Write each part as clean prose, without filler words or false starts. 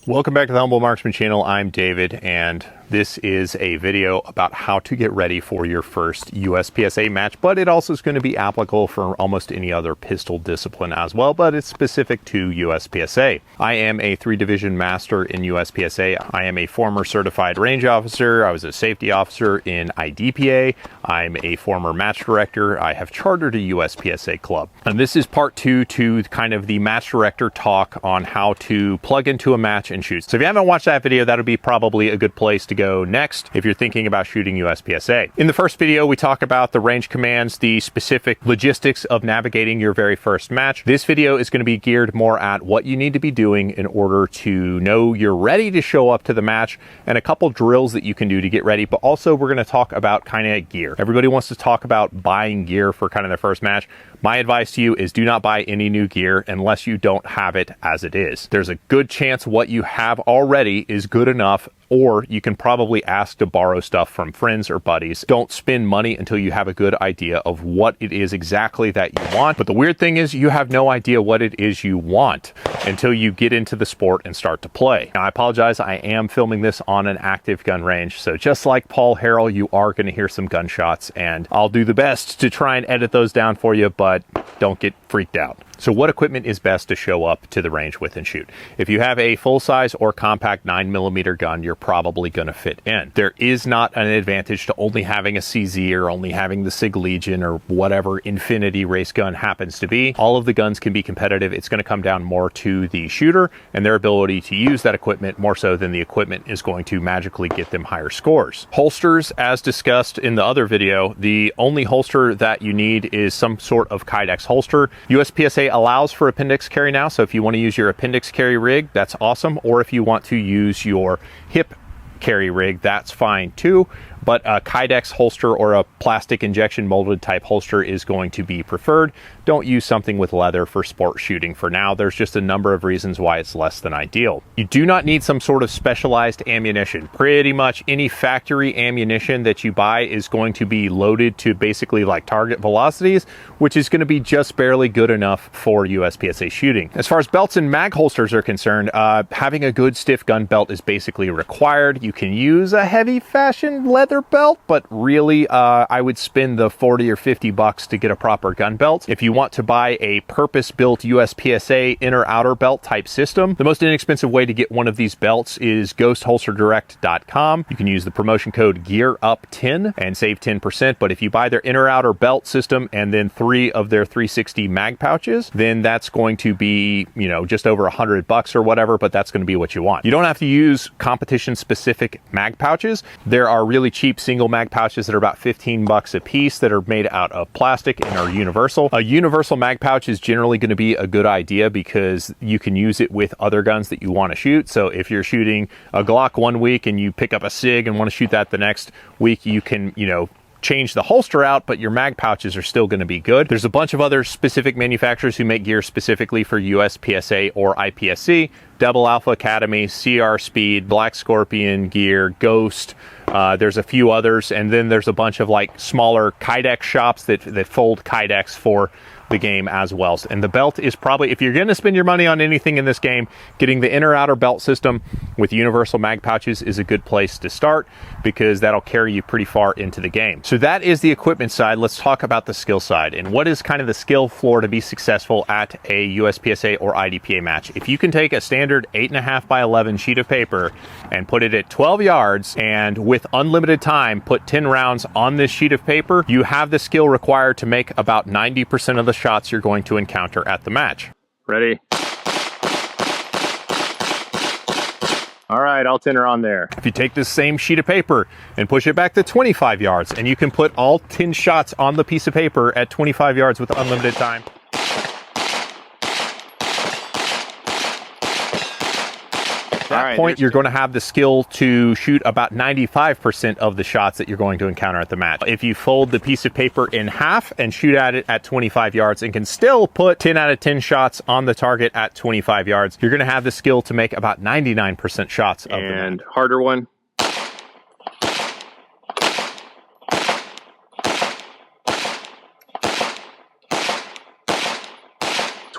Welcome back to the Humble Marksman channel. I'm David, and this is a video about how to get ready for your first USPSA match, but it also is going to be applicable for almost any other pistol discipline as well, but it's specific to USPSA. I am a 3-division master in USPSA. I am a former certified range officer. I was a safety officer in IDPA. I'm a former match director. I have chartered a USPSA club. And this is part 2 to kind of the match director talk on how to plug into a match and shoot. So if you haven't watched that video, that'll be probably a good place to go next if you're thinking about shooting USPSA. In the first video, we talk about the range commands, the specific logistics of navigating your very first match. This video is going to be geared more at what you need to be doing in order to know you're ready to show up to the match, and a couple drills that you can do to get ready. But also we're going to talk about kind of gear. Everybody wants to talk about buying gear for kind of their first match. My advice to you is do not buy any new gear unless you don't have it as it is. There's a good chance what you have already is good enough, or you can probably ask to borrow stuff from friends or buddies. Don't spend money until you have a good idea of what it is exactly that you want. But the weird thing is you have no idea what it is you want until you get into the sport and start to play. Now, I apologize, I am filming this on an active gun range, so just like Paul Harrell, you are going to hear some gunshots, and I'll do the best to try and edit those down for you, but don't get freaked out. So what equipment is best to show up to the range with and shoot? If you have a full-size or compact 9mm gun, you're probably going to fit in. There is not an advantage to only having a CZ or only having the SIG Legion or whatever Infinity race gun happens to be. All of the guns can be competitive. It's going to come down more to the shooter and their ability to use that equipment more so than the equipment is going to magically get them higher scores. Holsters, as discussed in the other video, the only holster that you need is some sort of Kydex holster. USPSA allows for appendix carry now, so if you want to use your appendix carry rig, that's awesome, or if you want to use your hip carry rig, that's fine too. But a Kydex holster or a plastic injection molded type holster is going to be preferred. Don't use something with leather for sport shooting for now. There's just a number of reasons why it's less than ideal. You do not need some sort of specialized ammunition. Pretty much any factory ammunition that you buy is going to be loaded to basically like target velocities, which is going to be just barely good enough for USPSA shooting. As far as belts and mag holsters are concerned, having a good stiff gun belt is basically required. You can use a heavy fashion leather belt, but really I would spend the 40 or 50 bucks to get a proper gun belt. If you want to buy a purpose-built USPSA inner outer belt type system, the most inexpensive way to get one of these belts is ghostholsterdirect.com. You can use the promotion code GEARUP10 and save 10%, but if you buy their inner outer belt system and then 3 of their 360 mag pouches, then that's going to be, you know, just over 100 bucks or whatever, but that's going to be what you want. You don't have to use competition specific mag pouches. There are really cheap single mag pouches that are about 15 bucks a piece that are made out of plastic and are universal. A universal mag pouch is generally going to be a good idea because you can use it with other guns that you want to shoot. So if you're shooting a Glock one week and you pick up a SIG and want to shoot that the next week, you can, you know, change the holster out, but your mag pouches are still going to be good. There's a bunch of other specific manufacturers who make gear specifically for USPSA or IPSC. Double Alpha Academy, CR Speed, Black Scorpion Gear, Ghost. There's a few others, and then there's a bunch of like smaller Kydex shops that fold Kydex for the game as well. And the belt is probably, if you're going to spend your money on anything in this game, getting the inner outer belt system with universal mag pouches is a good place to start because that'll carry you pretty far into the game. So that is the equipment side. Let's talk about the skill side and what is kind of the skill floor to be successful at a USPSA or IDPA match. If you can take a standard 8.5 by 11 sheet of paper and put it at 12 yards and with unlimited time put 10 rounds on this sheet of paper, you have the skill required to make about 90% of the shots you're going to encounter at the match. Ready? All right, I'll 10 her on there. If you take this same sheet of paper and push it back to 25 yards, and you can put all 10 shots on the piece of paper at 25 yards with unlimited time. At that point, you're going to have the skill to shoot about 95% of the shots that you're going to encounter at the match. If you fold the piece of paper in half and shoot at it at 25 yards and can still put 10 out of 10 shots on the target at 25 yards, you're going to have the skill to make about 99% shots of the match. And harder one.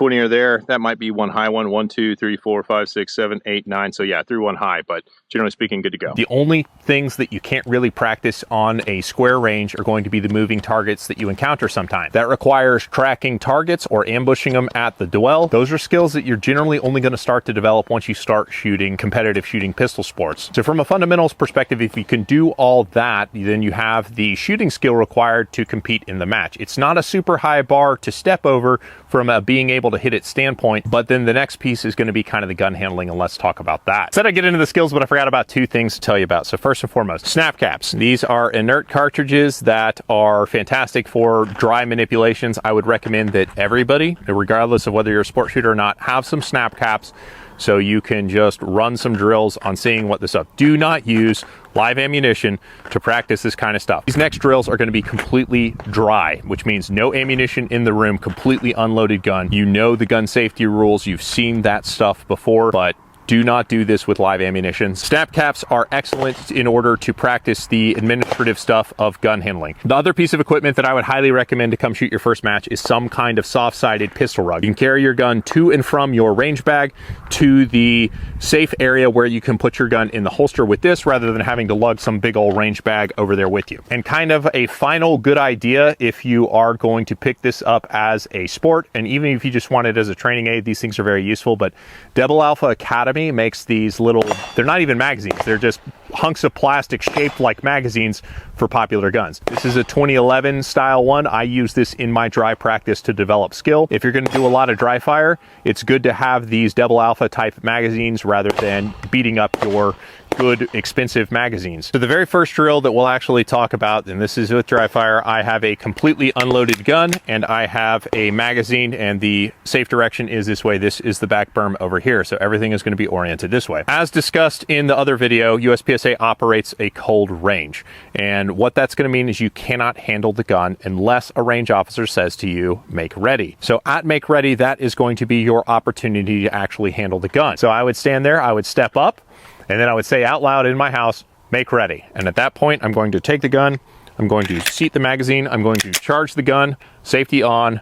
20 are there. That might be one high one. 1, 2, 3, 4, 5, 6, 7, 8, 9. So yeah, through one high, but generally speaking, good to go. The only things that you can't really practice on a square range are going to be the moving targets that you encounter sometimes. That requires tracking targets or ambushing them at the dwell. Those are skills that you're generally only going to start to develop once you start shooting competitive shooting pistol sports. So from a fundamentals perspective, if you can do all that, then you have the shooting skill required to compete in the match. It's not a super high bar to step over from a being able to hit it standpoint, but then the next piece is going to be kind of the gun handling, and let's talk about that. Said I'd get into the skills, but I forgot about two things to tell you about. So first and foremost, snap caps. These are inert cartridges that are fantastic for dry manipulations. I would recommend that everybody, regardless of whether you're a sport shooter or not, have some snap caps so you can just run some drills on seeing what this up. Do not use live ammunition to practice this kind of stuff. These next drills are going to be completely dry, which means no ammunition in the room, completely unloaded gun. You know the gun safety rules. You've seen that stuff before, but do not do this with live ammunition. Snap caps are excellent in order to practice the administrative stuff of gun handling. The other piece of equipment that I would highly recommend to come shoot your first match is some kind of soft-sided pistol rug. You can carry your gun to and from your range bag to the safe area where you can put your gun in the holster with this rather than having to lug some big old range bag over there with you. And kind of a final good idea if you are going to pick this up as a sport, and even if you just want it as a training aid, these things are very useful, but Double Alpha Academy makes these little, they're not even magazines, they're just hunks of plastic shaped like magazines for popular guns. This is a 2011 style one. I use this in my dry practice to develop skill. If you're going to do a lot of dry fire, it's good to have these Double Alpha type magazines rather than beating up your good expensive magazines. So the very first drill that we'll actually talk about, and this is with dry fire, I have a completely unloaded gun and I have a magazine, and the safe direction is this way. This is the back berm over here. So everything is going to be oriented this way. As discussed in the other video, USPSA operates a cold range. And what that's going to mean is you cannot handle the gun unless a range officer says to you, make ready. So at make ready, that is going to be your opportunity to actually handle the gun. So I would stand there, I would step up, and then I would say out loud in my house, make ready. And at that point, I'm going to take the gun, I'm going to seat the magazine, I'm going to charge the gun, safety on,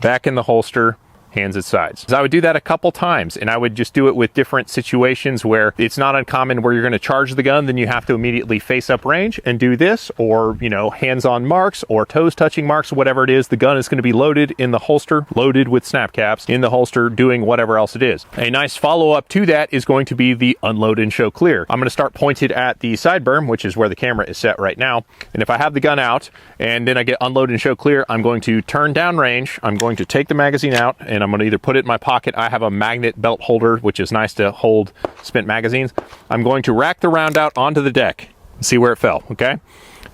back in the holster, hands at sides. So I would do that a couple times, and I would just do it with different situations where it's not uncommon where you're going to charge the gun, then you have to immediately face up range and do this, or, you know, hands on marks or toes touching marks, whatever it is. The gun is going to be loaded in the holster, loaded with snap caps in the holster, doing whatever else it is. A nice follow-up to that is going to be the unload and show clear. I'm going to start pointed at the side berm, which is where the camera is set right now. And if I have the gun out and then I get unload and show clear, I'm going to turn down range. I'm going to take the magazine out, and I'm going to either put it in my pocket. I have a magnet belt holder, which is nice to hold spent magazines. I'm going to rack the round out onto the deck and see where it fell, okay?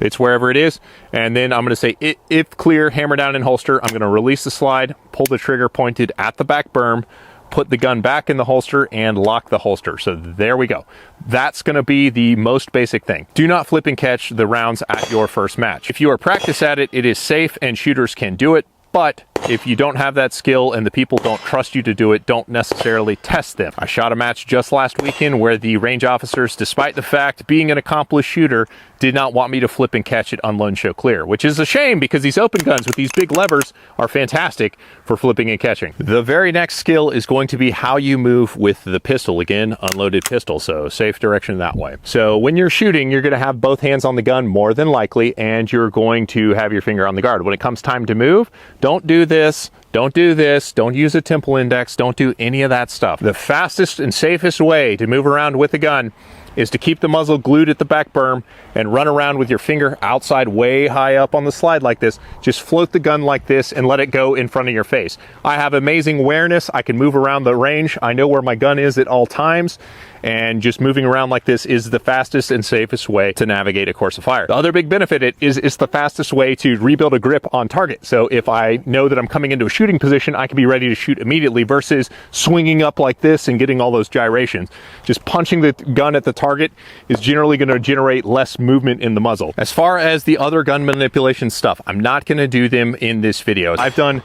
It's wherever it is. And then I'm going to say, if clear, hammer down in holster. I'm going to release the slide, pull the trigger pointed at the back berm, put the gun back in the holster, and lock the holster. So there we go. That's going to be the most basic thing. Do not flip and catch the rounds at your first match. If you are practice at it, it is safe and shooters can do it. But if you don't have that skill and the people don't trust you to do it, don't necessarily test them. I shot a match just last weekend where the range officers, despite the fact being an accomplished shooter, did not want me to flip and catch it, unload and show clear, which is a shame because these open guns with these big levers are fantastic for flipping and catching. The very next skill is going to be how you move with the pistol. Again, unloaded pistol, so safe direction that way. So when you're shooting, you're going to have both hands on the gun more than likely, and you're going to have your finger on the guard. When it comes time to move, don't do this. Don't do this. Don't use a temple index. Don't do any of that stuff. The fastest and safest way to move around with a gun is to keep the muzzle glued at the back berm and run around with your finger outside way high up on the slide like this. Just float the gun like this and let it go in front of your face. I have amazing awareness. I can move around the range. I know where my gun is at all times. And just moving around like this is the fastest and safest way to navigate a course of fire. The other big benefit is it's the fastest way to rebuild a grip on target. So if I know that I'm coming into a shooting position, I can be ready to shoot immediately versus swinging up like this and getting all those gyrations. Just punching the gun at the target is generally going to generate less movement in the muzzle. As far as the other gun manipulation stuff, I'm not going to do them in this video. I've done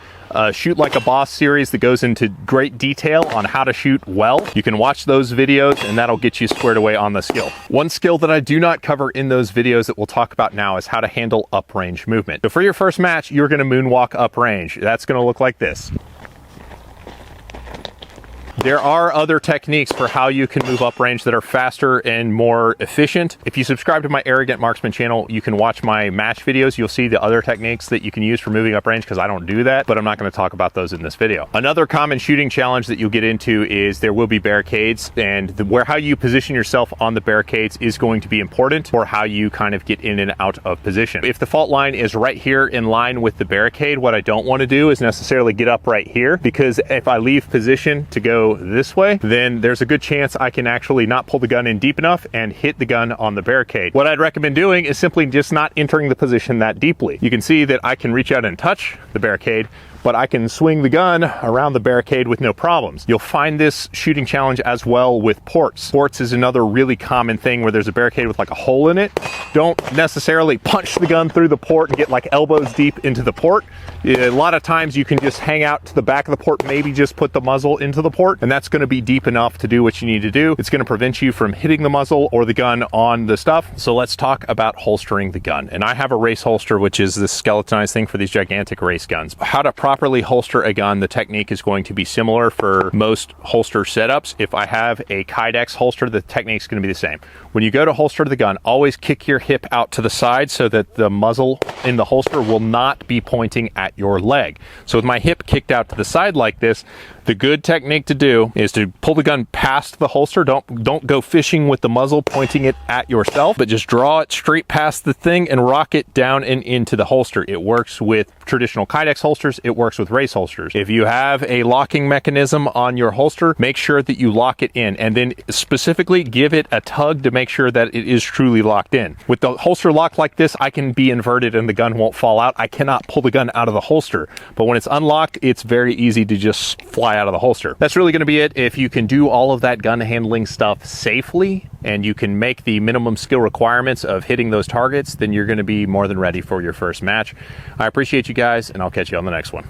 Shoot Like a Boss series that goes into great detail on how to shoot well. You can watch those videos and that'll get you squared away on the skill. One skill that I do not cover in those videos that we'll talk about now is how to handle uprange movement. So for your first match, you're going to moonwalk uprange. That's going to look like this. There are other techniques for how you can move uprange that are faster and more efficient. If you subscribe to my Arrogant Marksman channel, you can watch my match videos. You'll see the other techniques that you can use for moving uprange, because I don't do that, but I'm not going to talk about those in this video. Another common shooting challenge that you'll get into is there will be barricades, and how you position yourself on the barricades is going to be important for how you kind of get in and out of position. If the fault line is right here in line with the barricade, what I don't want to do is necessarily get up right here, because if I leave position to go this way, then there's a good chance I can actually not pull the gun in deep enough and hit the gun on the barricade. What I'd recommend doing is simply just not entering the position that deeply. You can see that I can reach out and touch the barricade, but I can swing the gun around the barricade with no problems. You'll find this shooting challenge as well with ports. Ports is another really common thing where there's a barricade with like a hole in it. Don't necessarily punch the gun through the port and get like elbows deep into the port. A lot of times you can just hang out to the back of the port, maybe just put the muzzle into the port, and that's gonna be deep enough to do what you need to do. It's gonna prevent you from hitting the muzzle or the gun on the stuff. So let's talk about holstering the gun. And I have a race holster, which is this skeletonized thing for these gigantic race guns. How to properly holster a gun, the technique is going to be similar for most holster setups. If I have a Kydex holster, the technique is going to be the same. When you go to holster the gun, always kick your hip out to the side so that the muzzle in the holster will not be pointing at your leg. So with my hip kicked out to the side like this, the good technique to do is to pull the gun past the holster. Don't go fishing with the muzzle pointing it at yourself, but just draw it straight past the thing and rock it down and into the holster. It works with traditional Kydex holsters. It works with race holsters. If you have a locking mechanism on your holster, make sure that you lock it in, and then specifically give it a tug to make sure that it is truly locked in. With the holster locked like this, I can be inverted and the gun won't fall out. I cannot pull the gun out of the holster, but when it's unlocked, it's very easy to just fly out of the holster. That's really going to be it. If you can do all of that gun handling stuff safely and you can make the minimum skill requirements of hitting those targets, then you're going to be more than ready for your first match. I appreciate you guys, and I'll catch you on the next one.